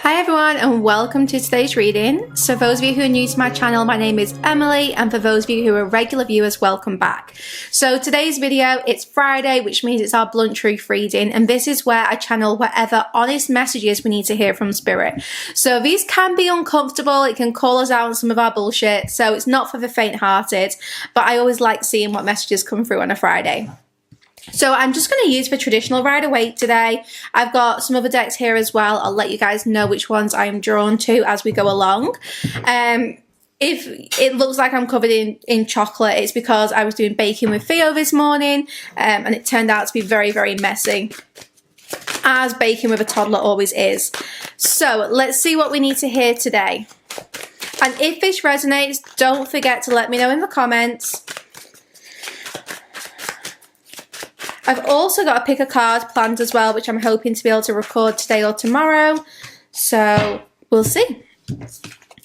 Hi everyone and welcome to today's reading. So for those of you who are new to my channel, my name is Emily, and for those of you who are regular viewers, welcome back. So today's video, it's Friday, which means it's our blunt truth reading, and this is where I channel whatever honest messages we need to hear from spirit. So these can be uncomfortable, it can call us out on some of our bullshit, so it's not for the faint-hearted, but I always like seeing what messages come through on a Friday. So I'm just going to use the traditional Rider-Waite today. I've got some other decks here as well. I'll let you guys know which ones I am drawn to as we go along. If it looks like I'm covered in chocolate, it's because I was doing baking with Theo this morning, and it turned out to be very, very messy, as baking with a toddler always is. So let's see what we need to hear today. And if this resonates, don't forget to let me know in the comments. I've also got a pick a card planned as well, which I'm hoping to be able to record today or tomorrow. So we'll see.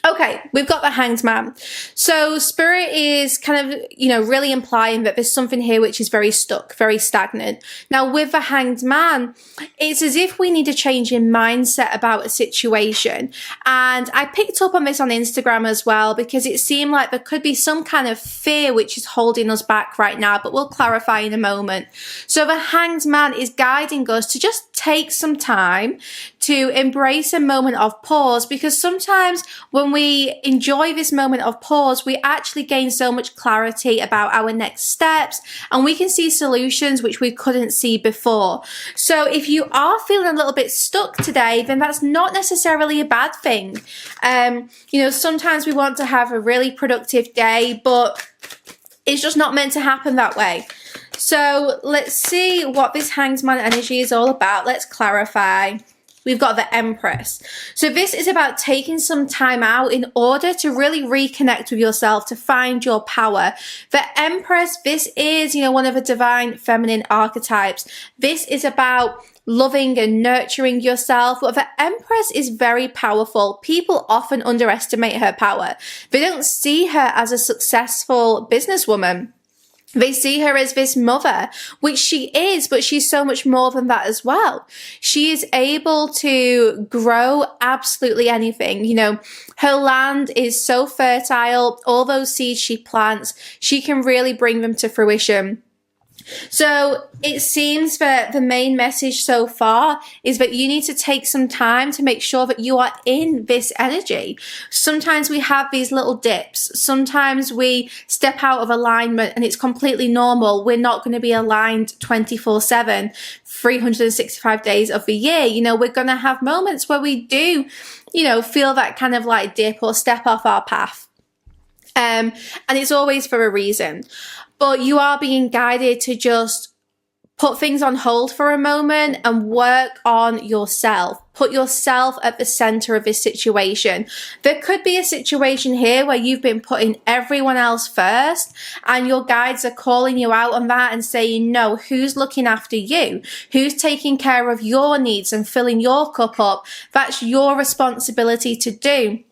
Okay, we've got the Hanged Man. So Spirit is kind of, really implying that there's something here which is very stuck, very stagnant. Now with the Hanged Man, it's as if we need a change in mindset about a situation. And I picked up on this on Instagram as well, because it seemed like there could be some kind of fear which is holding us back right now, but we'll clarify in a moment. So the Hanged Man is guiding us to just take some time to embrace a moment of pause, because sometimes when we enjoy this moment of pause, we actually gain so much clarity about our next steps, and we can see solutions which we couldn't see before. So if you are feeling a little bit stuck today, then that's not necessarily a bad thing. Sometimes we want to have a really productive day, but it's just not meant to happen that way. So let's see what this Hanged Man energy is all about. Let's clarify. We've got the Empress. So this is about taking some time out in order to really reconnect with yourself, to find your power. The Empress, this is, one of the divine feminine archetypes. This is about loving and nurturing yourself. But the Empress is very powerful. People often underestimate her power. They don't see her as a successful businesswoman. They see her as this mother, which she is, but she's so much more than that as well. She is able to grow absolutely anything. Her land is so fertile. All those seeds she plants, she can really bring them to fruition. So it seems that the main message so far is that you need to take some time to make sure that you are in this energy. Sometimes we have these little dips. Sometimes we step out of alignment and it's completely normal. We're not going to be aligned 24/7, 365 days of the year. We're going to have moments where we do, feel that kind of like dip or step off our path. And it's always for a reason. But you are being guided to just put things on hold for a moment and work on yourself. Put yourself at the center of this situation. There could be a situation here where you've been putting everyone else first, and your guides are calling you out on that and saying, no, who's looking after you? Who's taking care of your needs and filling your cup up? That's your responsibility to do.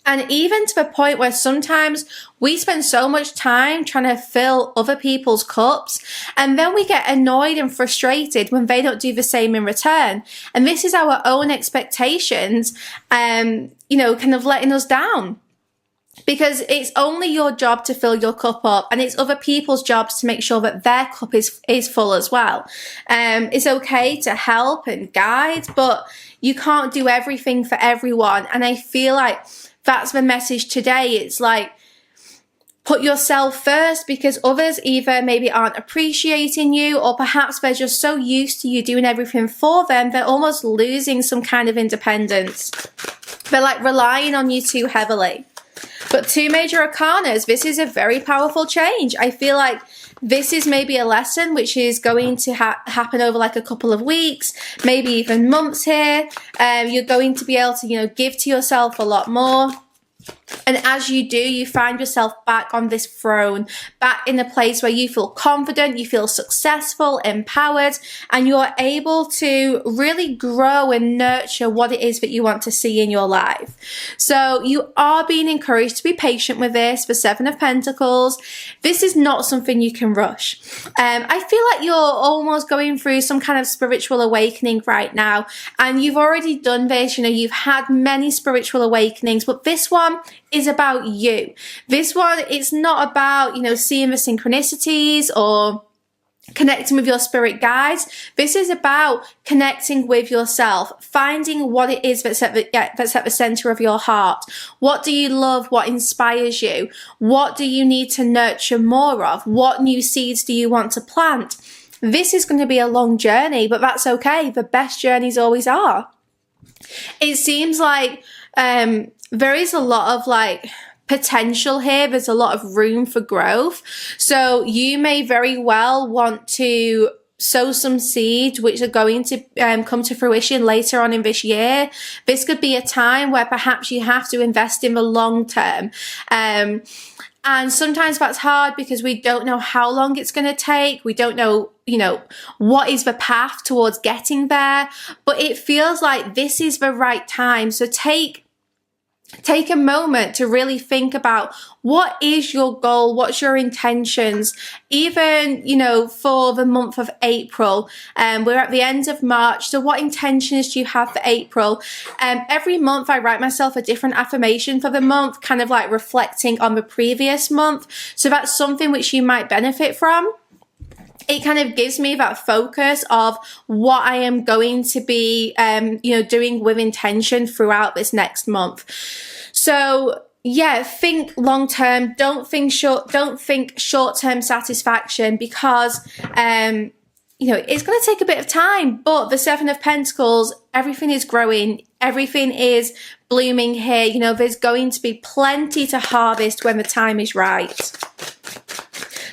And even to the point where sometimes we spend so much time trying to fill other people's cups, and then we get annoyed and frustrated when they don't do the same in return. And this is our own expectations, kind of letting us down. Because it's only your job to fill your cup up, and it's other people's jobs to make sure that their cup is full as well. It's okay to help and guide, but you can't do everything for everyone. And I feel like that's the message today. It's like, put yourself first, because others either maybe aren't appreciating you, or perhaps they're just so used to you doing everything for them, they're almost losing some kind of independence. They're like relying on you too heavily. But two major arcanas, this is a very powerful change. I feel like this is maybe a lesson which is going to happen over like a couple of weeks, maybe even months here. You're going to be able to, give to yourself a lot more. And as you do, you find yourself back on this throne, back in a place where you feel confident, you feel successful, empowered, and you're able to really grow and nurture what it is that you want to see in your life. So you are being encouraged to be patient with this for Seven of Pentacles. This is not something you can rush. I feel like you're almost going through some kind of spiritual awakening right now, and you've already done this. You know, you've had many spiritual awakenings, but this one is about you. This one, it's not about, you know, seeing the synchronicities or connecting with your spirit guides. This is about connecting with yourself, finding what it is that's at the center of your heart. What do you love? What inspires you? What do you need to nurture more of? What new seeds do you want to plant? This is going to be a long journey, but that's okay. The best journeys always are. It seems like there is a lot of like potential here. There's a lot of room for growth. So you may very well want to sow some seeds which are going to come to fruition later on in this year. This could be a time where perhaps you have to invest in the long term. And sometimes that's hard because we don't know how long it's going to take. We don't know, you know, what is the path towards getting there. But it feels like this is the right time. So take a moment to really think about what is your goal, what's your intentions, even, you know, for the month of April. We're at the end of March, so what intentions do you have for April? Every month I write myself a different affirmation for the month, kind of like reflecting on the previous month. So that's something which you might benefit from. It kind of gives me that focus of what I am going to be, you know, doing with intention throughout this next month. So yeah, think long term. Don't think short term satisfaction, because you know, it's going to take a bit of time. But the Seven of Pentacles, everything is growing, everything is blooming here. You know, there's going to be plenty to harvest when the time is right.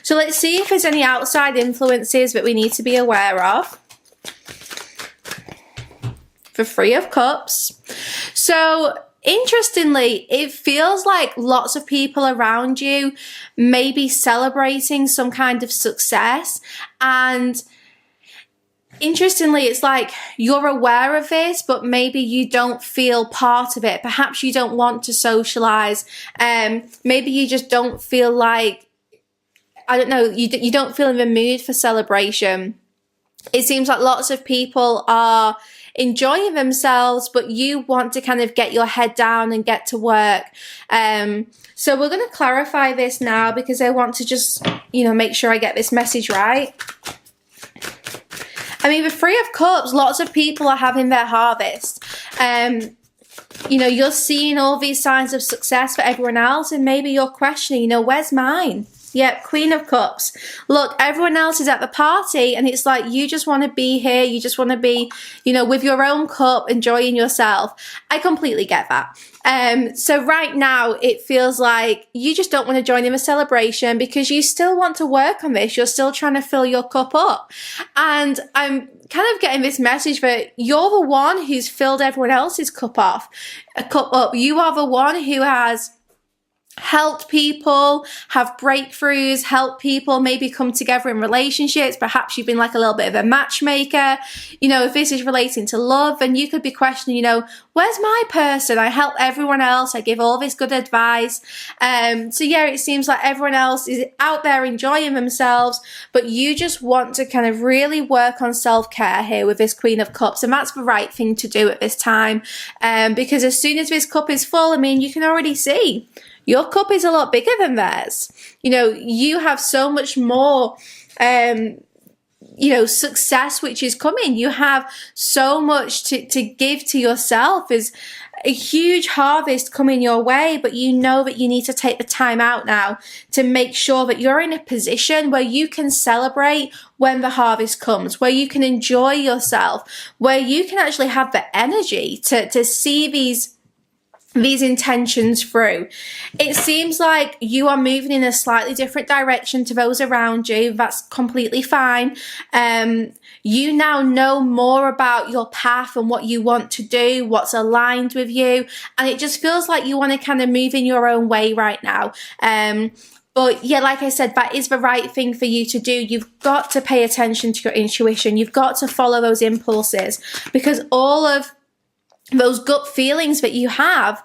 So let's see if there's any outside influences that we need to be aware of. The Three of Cups. So interestingly, it feels like lots of people around you may be celebrating some kind of success. And interestingly, it's like you're aware of this, but maybe you don't feel part of it. Perhaps you don't want to socialize. Maybe you just don't feel like, I don't know, you don't feel in the mood for celebration. It seems like lots of people are enjoying themselves, but you want to kind of get your head down and get to work. So we're going to clarify this now, because I want to just, you know, make sure I get this message right. I mean, the Three of Cups, lots of people are having their harvest. You know, you're seeing all these signs of success for everyone else, and maybe you're questioning, you know, where's mine? Yep, Queen of Cups. Look, everyone else is at the party, and it's like you just want to be here. You just want to be, you know, with your own cup, enjoying yourself. I completely get that. So right now, it feels like you just don't want to join in the celebration because you still want to work on this. You're still trying to fill your cup up. And I'm kind of getting this message that you're the one who's filled everyone else's cup up. You are the one who has helped people have breakthroughs, help people maybe come together in relationships. Perhaps you've been like a little bit of a matchmaker. You know, if this is relating to love, and you could be questioning, you know, where's my person? I help everyone else. I give all this good advice. So yeah, it seems like everyone else is out there enjoying themselves, but you just want to kind of really work on self-care here with this Queen of Cups. And that's the right thing to do at this time. Because as soon as this cup is full, I mean, you can already see your cup is a lot bigger than theirs. You know, you have so much more, you know, success which is coming. You have so much to give to yourself. There's a huge harvest coming your way, but you know that you need to take the time out now to make sure that you're in a position where you can celebrate when the harvest comes, where you can enjoy yourself, where you can actually have the energy to see these these intentions through. It seems like you are moving in a slightly different direction to those around you. That's completely fine. You now know more about your path and what you want to do, what's aligned with you, and it just feels like you want to kind of move in your own way right now. But yeah, like I said, that is the right thing for you to do. You've got to pay attention to your intuition. You've got to follow those impulses, because all of those gut feelings that you have,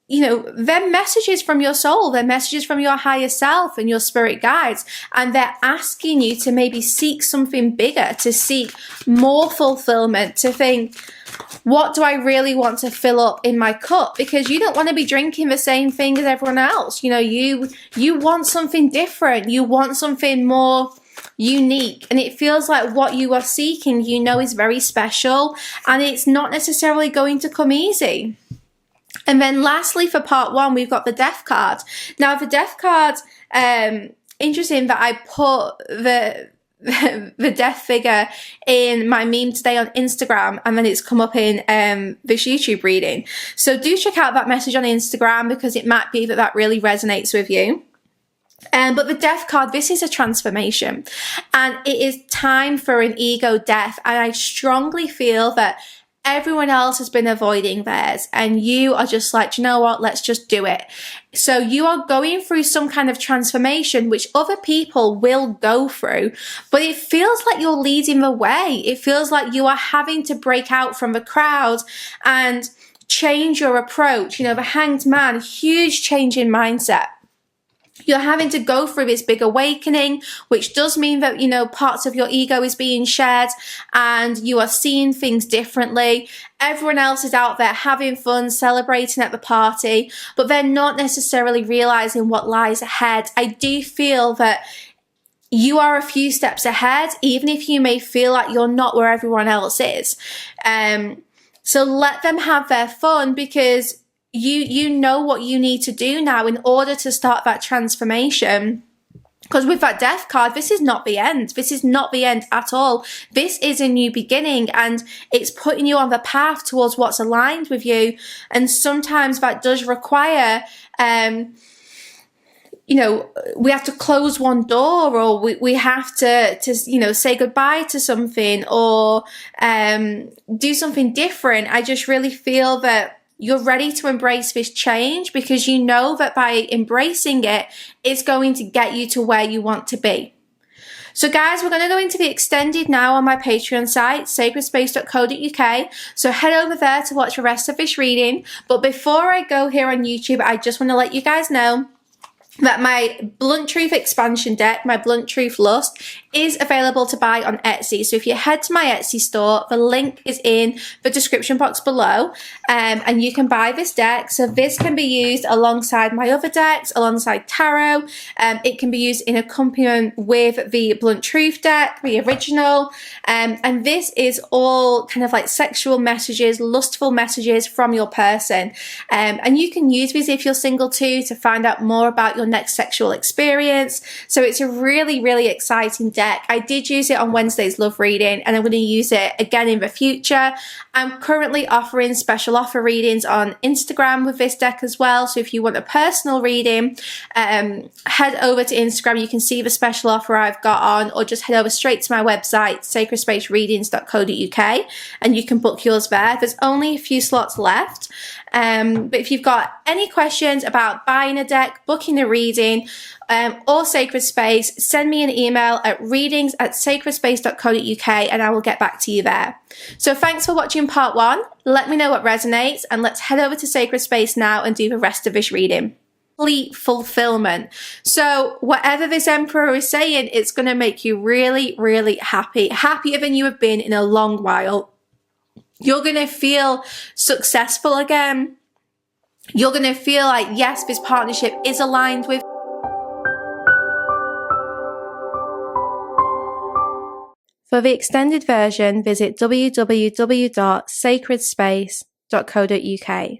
you know, they're messages from your soul, they're messages from your higher self and your spirit guides, and they're asking you to maybe seek something bigger, to seek more fulfillment, to think, what do I really want to fill up in my cup? Because you don't want to be drinking the same thing as everyone else. You know, you want something different, you want something more unique, and it feels like what you are seeking, you know, is very special, and it's not necessarily going to come easy. And then lastly, for part one, we've got the Death card. Now, the Death card, interesting that I put the death figure in my meme today on Instagram, and then it's come up in this YouTube reading. So do check out that message on Instagram, because it might be that really resonates with you. But the Death card, this is a transformation, and it is time for an ego death. And I strongly feel that everyone else has been avoiding theirs, and you are just like, you know what, let's just do it. So you are going through some kind of transformation, which other people will go through, but it feels like you're leading the way. It feels like you are having to break out from the crowd and change your approach. You know, the Hanged Man, huge change in mindset. You're having to go through this big awakening, which does mean that, you know, parts of your ego is being shed and you are seeing things differently. Everyone else is out there having fun, celebrating at the party, but they're not necessarily realizing what lies ahead. I do feel that you are a few steps ahead, even if you may feel like you're not where everyone else is. So let them have their fun, because you know what you need to do now in order to start that transformation. Because with that Death card, this is not the end. This is not the end at all. This is a new beginning, and it's putting you on the path towards what's aligned with you. And sometimes that does require, you know, we have to close one door, or we have to, you know, say goodbye to something, or do something different. I just really feel that you're ready to embrace this change, because you know that by embracing it, it's going to get you to where you want to be. So guys, we're going to go into the extended now on my Patreon site, sacredspace.co.uk. So head over there to watch the rest of this reading. But before I go here on YouTube, I just want to let you guys know that my Blunt Truth expansion deck, my Blunt Truth Lust, is available to buy on Etsy. So if you head to my Etsy store, the link is in the description box below, and you can buy this deck. So this can be used alongside my other decks, alongside tarot. It can be used in accompaniment with the Blunt Truth deck, the original, and this is all kind of like sexual messages, lustful messages from your person, and you can use these if you're single too, to find out more about your next sexual experience. So it's a really, really exciting deck. I did use it on Wednesday's love reading, and I'm going to use it again in the future. I'm currently offering special offer readings on Instagram with this deck as well. So if you want a personal reading, head over to Instagram. You can see the special offer I've got on, or just head over straight to my website, sacredspacereadings.co.uk, and you can book yours there. There's only a few slots left. But if you've got any questions about buying a deck, booking a reading, or Sacred Space, send me an email at readings@sacredspace.co.uk, and I will get back to you there. So thanks for watching part one. Let me know what resonates, and let's head over to Sacred Space now and do the rest of this reading. Complete fulfillment. So whatever this Emperor is saying, it's going to make you really, really happy. Happier than you have been in a long while. You're going to feel successful again. You're going to feel like, yes, this partnership is aligned with. For the extended version, visit www.sacredspace.co.uk.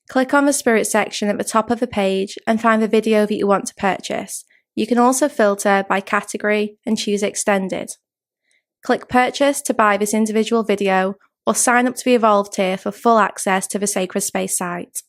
Click on the Spirit section at the top of the page and find the video that you want to purchase. You can also filter by category and choose Extended. Click Purchase to buy this individual video, or sign up to the Evolved tier for full access to the Sacred Space site.